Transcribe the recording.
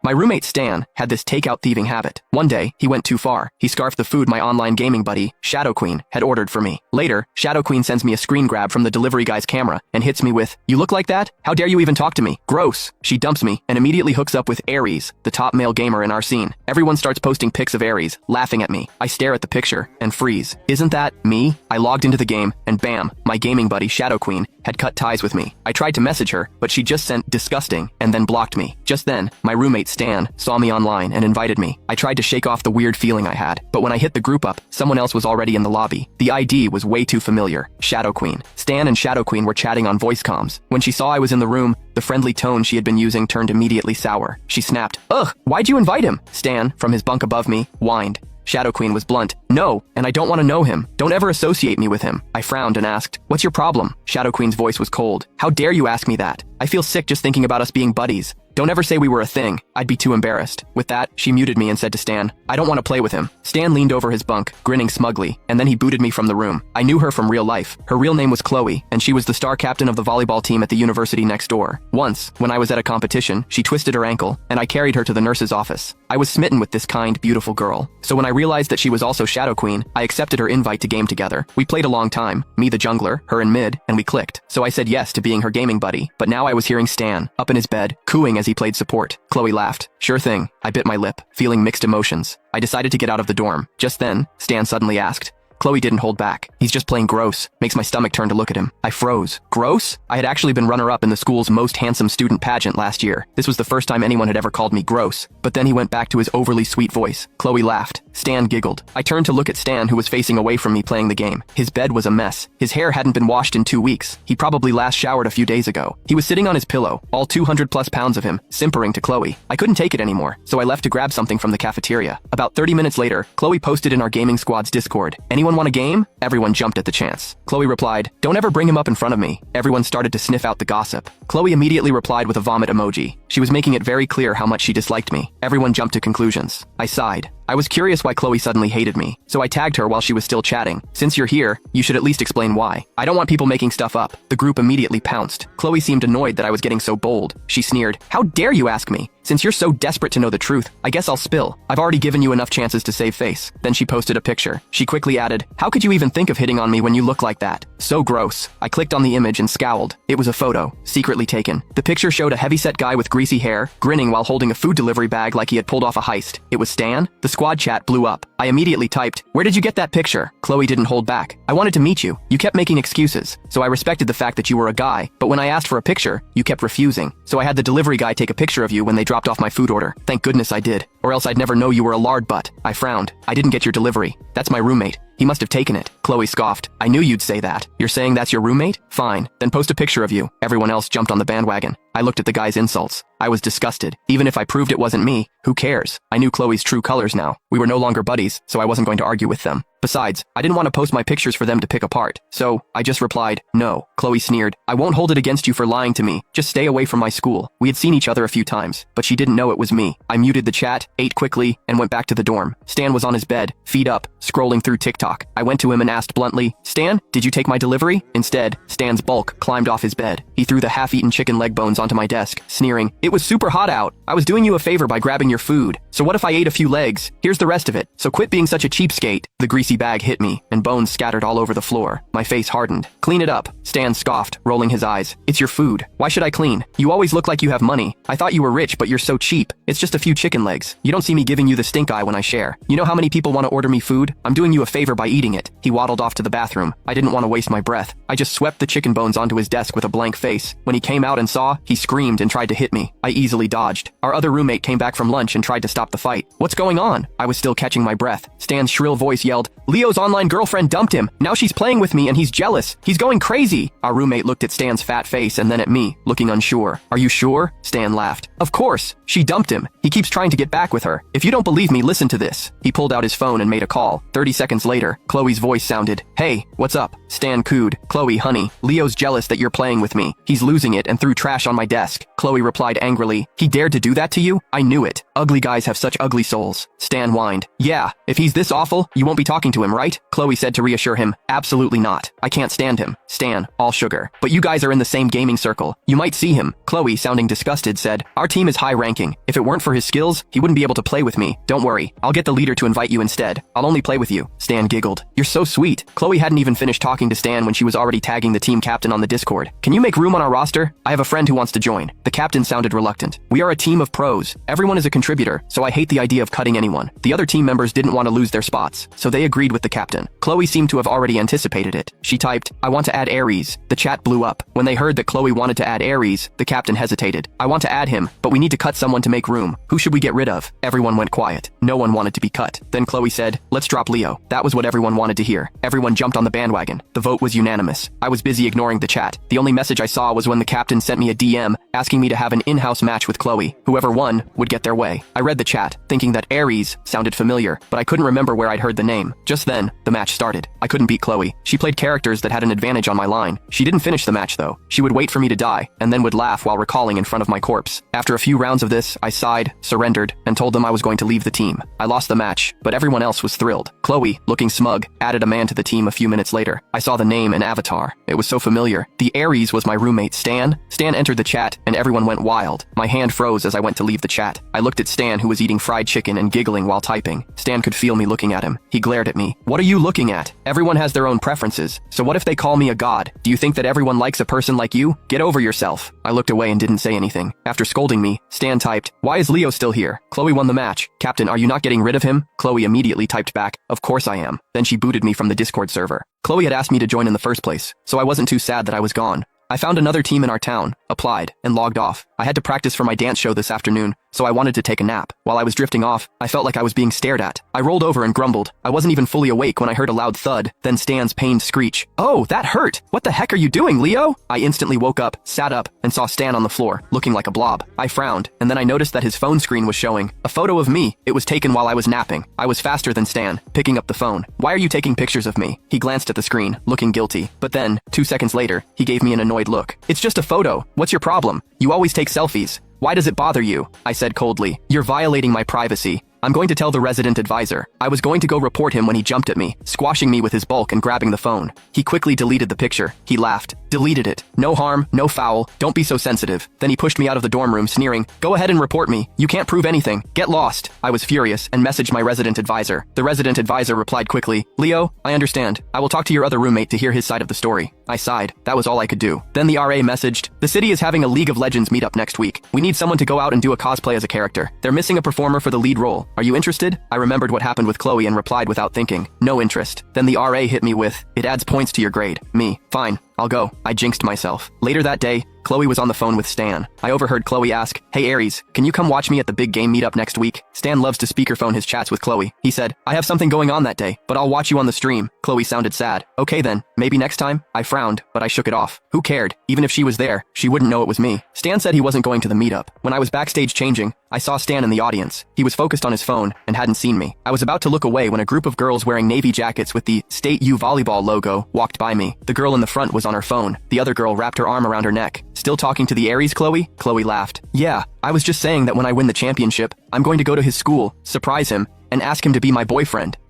My roommate Stan had this takeout thieving habit. One day, he went too far. He scarfed the food my online gaming buddy, Shadow Queen, had ordered for me. Later, Shadow Queen sends me a screen grab from the delivery guy's camera and hits me with, "You look like that? How dare you even talk to me? Gross." She dumps me and immediately hooks up with Aries, the top male gamer in our scene. Everyone starts posting pics of Aries, laughing at me. I stare at the picture and freeze. Isn't that me? I logged into the game and bam, my gaming buddy Shadow Queen had cut ties with me. I tried to message her, but she just sent disgusting and then blocked me. Just then, my roommate Stan saw me online and invited me. I tried to shake off the weird feeling I had, but when I hit the group up, someone else was already in the lobby. The ID was way too familiar. Shadow Queen. Stan and Shadow Queen were chatting on voice comms. When she saw I was in the room, the friendly tone she had been using turned immediately sour. She snapped, "Ugh, why'd you invite him?" Stan, from his bunk above me, whined. Shadow Queen was blunt. "No, and I don't want to know him. Don't ever associate me with him." I frowned and asked, "What's your problem?" Shadow Queen's voice was cold. "How dare you ask me that? I feel sick just thinking about us being buddies. Don't ever say we were a thing. I'd be too embarrassed." With that, she muted me and said to Stan, "I don't want to play with him." Stan leaned over his bunk, grinning smugly, and then he booted me from the room. I knew her from real life. Her real name was Chloe, and she was the star captain of the volleyball team at the university next door. Once, when I was at a competition, she twisted her ankle, and I carried her to the nurse's office. I was smitten with this kind, beautiful girl. So when I realized that she was also Shadow Queen, I accepted her invite to game together. We played a long time, me the jungler, her in mid, and we clicked. So I said yes to being her gaming buddy, but now I was hearing Stan, up in his bed, cooing as he played support. Chloe laughed. "Sure thing." I bit my lip, feeling mixed emotions. I decided to get out of the dorm. Just then, Stan suddenly asked. Chloe didn't hold back. "He's just plain gross." Makes my stomach turn to look at him. I froze. Gross? I had actually been runner-up in the school's most handsome student pageant last year. This was the first time anyone had ever called me gross. But then he went back to his overly sweet voice. Chloe laughed. Stan giggled. I turned to look at Stan, who was facing away from me playing the game. His bed was a mess. His hair hadn't been washed in 2 weeks. He probably last showered a few days ago. He was sitting on his pillow, all 200 plus pounds of him, simpering to Chloe. I couldn't take it anymore, so I left to grab something from the cafeteria. About 30 minutes later, Chloe posted in our gaming squad's Discord, "Anyone want a game?" Everyone jumped at the chance. Chloe replied, "Don't ever bring him up in front of me." Everyone started to sniff out the gossip. Chloe immediately replied with a vomit emoji. She was making it very clear how much she disliked me. Everyone jumped to conclusions. I sighed. I was curious why Chloe suddenly hated me, so I tagged her while she was still chatting. "Since you're here, you should at least explain why. I don't want people making stuff up." The group immediately pounced. Chloe seemed annoyed that I was getting so bold. She sneered, "How dare you ask me? Since you're so desperate to know the truth, I guess I'll spill. I've already given you enough chances to save face." Then she posted a picture. She quickly added, "How could you even think of hitting on me when you look like that? So gross." I clicked on the image and scowled. It was a photo, secretly taken. The picture showed a heavyset guy with greasy hair, grinning while holding a food delivery bag like he had pulled off a heist. It was Stan. The squad chat blew up. I immediately typed, "Where did you get that picture?" Chloe didn't hold back. "I wanted to meet you. You kept making excuses, so I respected the fact that you were a guy, but when I asked for a picture, you kept refusing. So I had the delivery guy take a picture of you when they dropped off my food order. Thank goodness I did, or else I'd never know you were a lard butt." I frowned. "I didn't get your delivery. That's my roommate. He must have taken it." Chloe scoffed. "I knew you'd say that. You're saying that's your roommate? Fine, then post a picture of you." Everyone else jumped on the bandwagon. I looked at the guy's insults. I was disgusted. Even if I proved it wasn't me, who cares? I knew Chloe's true colors now. We were no longer buddies, so I wasn't going to argue with them. Besides, I didn't want to post my pictures for them to pick apart. So, I just replied, "No." Chloe sneered, "I won't hold it against you for lying to me. Just stay away from my school." We had seen each other a few times, but she didn't know it was me. I muted the chat, ate quickly, and went back to the dorm. Stan was on his bed, feet up, scrolling through TikTok. I went to him and asked bluntly, "Stan, did you take my delivery?" Instead, Stan's bulk climbed off his bed. He threw the half-eaten chicken leg bones onto my desk, sneering, "It was super hot out. I was doing you a favor by grabbing your food. So what if I ate a few legs? Here's the rest of it. So quit being such a cheapskate." The greasy bag hit me, and bones scattered all over the floor. My face hardened. "Clean it up." Stan scoffed, rolling his eyes. "It's your food. Why should I clean? You always look like you have money. I thought you were rich, but you're so cheap. It's just a few chicken legs. You don't see me giving you the stink eye when I share. You know how many people want to order me food? I'm doing you a favor by eating it." He waddled off to the bathroom. I didn't want to waste my breath. I just swept the chicken bones onto his desk with a blank face. When he came out and saw, he screamed and tried to hit me. I easily dodged. Our other roommate came back from lunch and tried to stop the fight. "What's going on?" I was still catching my breath. Stan's shrill voice yelled, "Leo's online girlfriend dumped him. Now she's playing with me and he's jealous. He's going crazy." Our roommate looked at Stan's fat face and then at me, looking unsure. "Are you sure?" Stan laughed. "Of course. She dumped him. He keeps trying to get back with her. If you don't believe me, listen to this." He pulled out his phone and made a call. 30 seconds later, Chloe's voice sounded, "Hey, what's up?" Stan cooed, "Chloe, honey, Leo's jealous that you're playing with me. He's losing it and threw trash on my desk." Chloe replied angrily, "He dared to do that to you? I knew it. Ugly guys have such ugly souls." Stan whined, "Yeah, if he's this awful, you won't be talking to to him, right? Chloe said to reassure him. Absolutely not. I can't stand him. Stan, all sugar. But you guys are in the same gaming circle. You might see him. Chloe, sounding disgusted, said, our team is high ranking. If it weren't for his skills, he wouldn't be able to play with me. Don't worry. I'll get the leader to invite you instead. I'll only play with you. Stan giggled. You're so sweet. Chloe hadn't even finished talking to Stan when she was already tagging the team captain on the Discord. Can you make room on our roster? I have a friend who wants to join. The captain sounded reluctant. We are a team of pros. Everyone is a contributor, so I hate the idea of cutting anyone. The other team members didn't want to lose their spots, so they agreed with the captain. Chloe seemed to have already anticipated it. She typed, I want to add Aries. The chat blew up. When they heard that Chloe wanted to add Aries, the captain hesitated. I want to add him, but we need to cut someone to make room. Who should we get rid of? Everyone went quiet. No one wanted to be cut. Then Chloe said, let's drop Leo. That was what everyone wanted to hear. Everyone jumped on the bandwagon. The vote was unanimous. I was busy ignoring the chat. The only message I saw was when the captain sent me a DM asking me to have an in-house match with Chloe. Whoever won would get their way. I read the chat, thinking that Aries sounded familiar, but I couldn't remember where I'd heard the name. Just then, the match started. I couldn't beat Chloe. She played characters that had an advantage on my line. She didn't finish the match though. She would wait for me to die, and then would laugh while recalling in front of my corpse. After a few rounds of this, I sighed, surrendered, and told them I was going to leave the team. I lost the match, but everyone else was thrilled. Chloe, looking smug, added a man to the team a few minutes later. I saw the name and avatar. It was so familiar. The Aries was my roommate Stan. Stan entered the chat, and everyone went wild. My hand froze as I went to leave the chat. I looked at Stan, who was eating fried chicken and giggling while typing. Stan could feel me looking at him. He glared at me. What are you looking at? Everyone has their own preferences. So what if they call me a god? Do you think that everyone likes a person like you? Get over yourself. I looked away and didn't say anything. After scolding me, Stan typed, why is Leo still here? Chloe won the match. Captain, are you not getting rid of him? Chloe immediately typed back, of course I am. Then she booted me from the Discord server. Chloe had asked me to join in the first place, so I wasn't too sad that I was gone. I found another team in our town, applied, and logged off. I had to practice for my dance show this afternoon, so I wanted to take a nap. While I was drifting off, I felt like I was being stared at. I rolled over and grumbled. I wasn't even fully awake when I heard a loud thud, then Stan's pained screech. Oh, that hurt! What the heck are you doing, Leo? I instantly woke up, sat up, and saw Stan on the floor, looking like a blob. I frowned, and then I noticed that his phone screen was showing a photo of me. It was taken while I was napping. I was faster than Stan, picking up the phone. Why are you taking pictures of me? He glanced at the screen, looking guilty. But then, 2 seconds later, he gave me an annoyed look. It's just a photo. What's your problem? You always take selfies. Why does it bother you? I said coldly. You're violating my privacy. I'm going to tell the resident advisor. I was going to go report him when he jumped at me, squashing me with his bulk and grabbing the phone. He quickly deleted the picture. He laughed. Deleted it. No harm, no foul. Don't be so sensitive. Then he pushed me out of the dorm room, sneering, go ahead and report me. You can't prove anything. Get lost. I was furious and messaged my resident advisor. The resident advisor replied quickly, Leo, I understand. I will talk to your other roommate to hear his side of the story. I sighed. That was all I could do. Then the RA messaged, the city is having a League of Legends meetup next week. We need someone to go out and do a cosplay as a character. They're missing a performer for the lead role. Are you interested? I remembered what happened with Chloe and replied without thinking. No interest. Then the RA hit me with, it adds points to your grade. Me. Fine. I'll go. I jinxed myself. Later that day, Chloe was on the phone with Stan. I overheard Chloe ask, hey Aries, can you come watch me at the big game meetup next week? Stan loves to speakerphone his chats with Chloe. He said, I have something going on that day, but I'll watch you on the stream. Chloe sounded sad. Okay then, maybe next time? I frowned, but I shook it off. Who cared? Even if she was there, she wouldn't know it was me. Stan said he wasn't going to the meetup. When I was backstage changing, I saw Stan in the audience. He was focused on his phone and hadn't seen me. I was about to look away when a group of girls wearing navy jackets with the State U Volleyball logo walked by me. The girl in the front was on her phone. The other girl wrapped her arm around her neck. Still talking to the Aries, Chloe? Chloe laughed. Yeah, I was just saying that when I win the championship, I'm going to go to his school, surprise him, and ask him to be my boyfriend.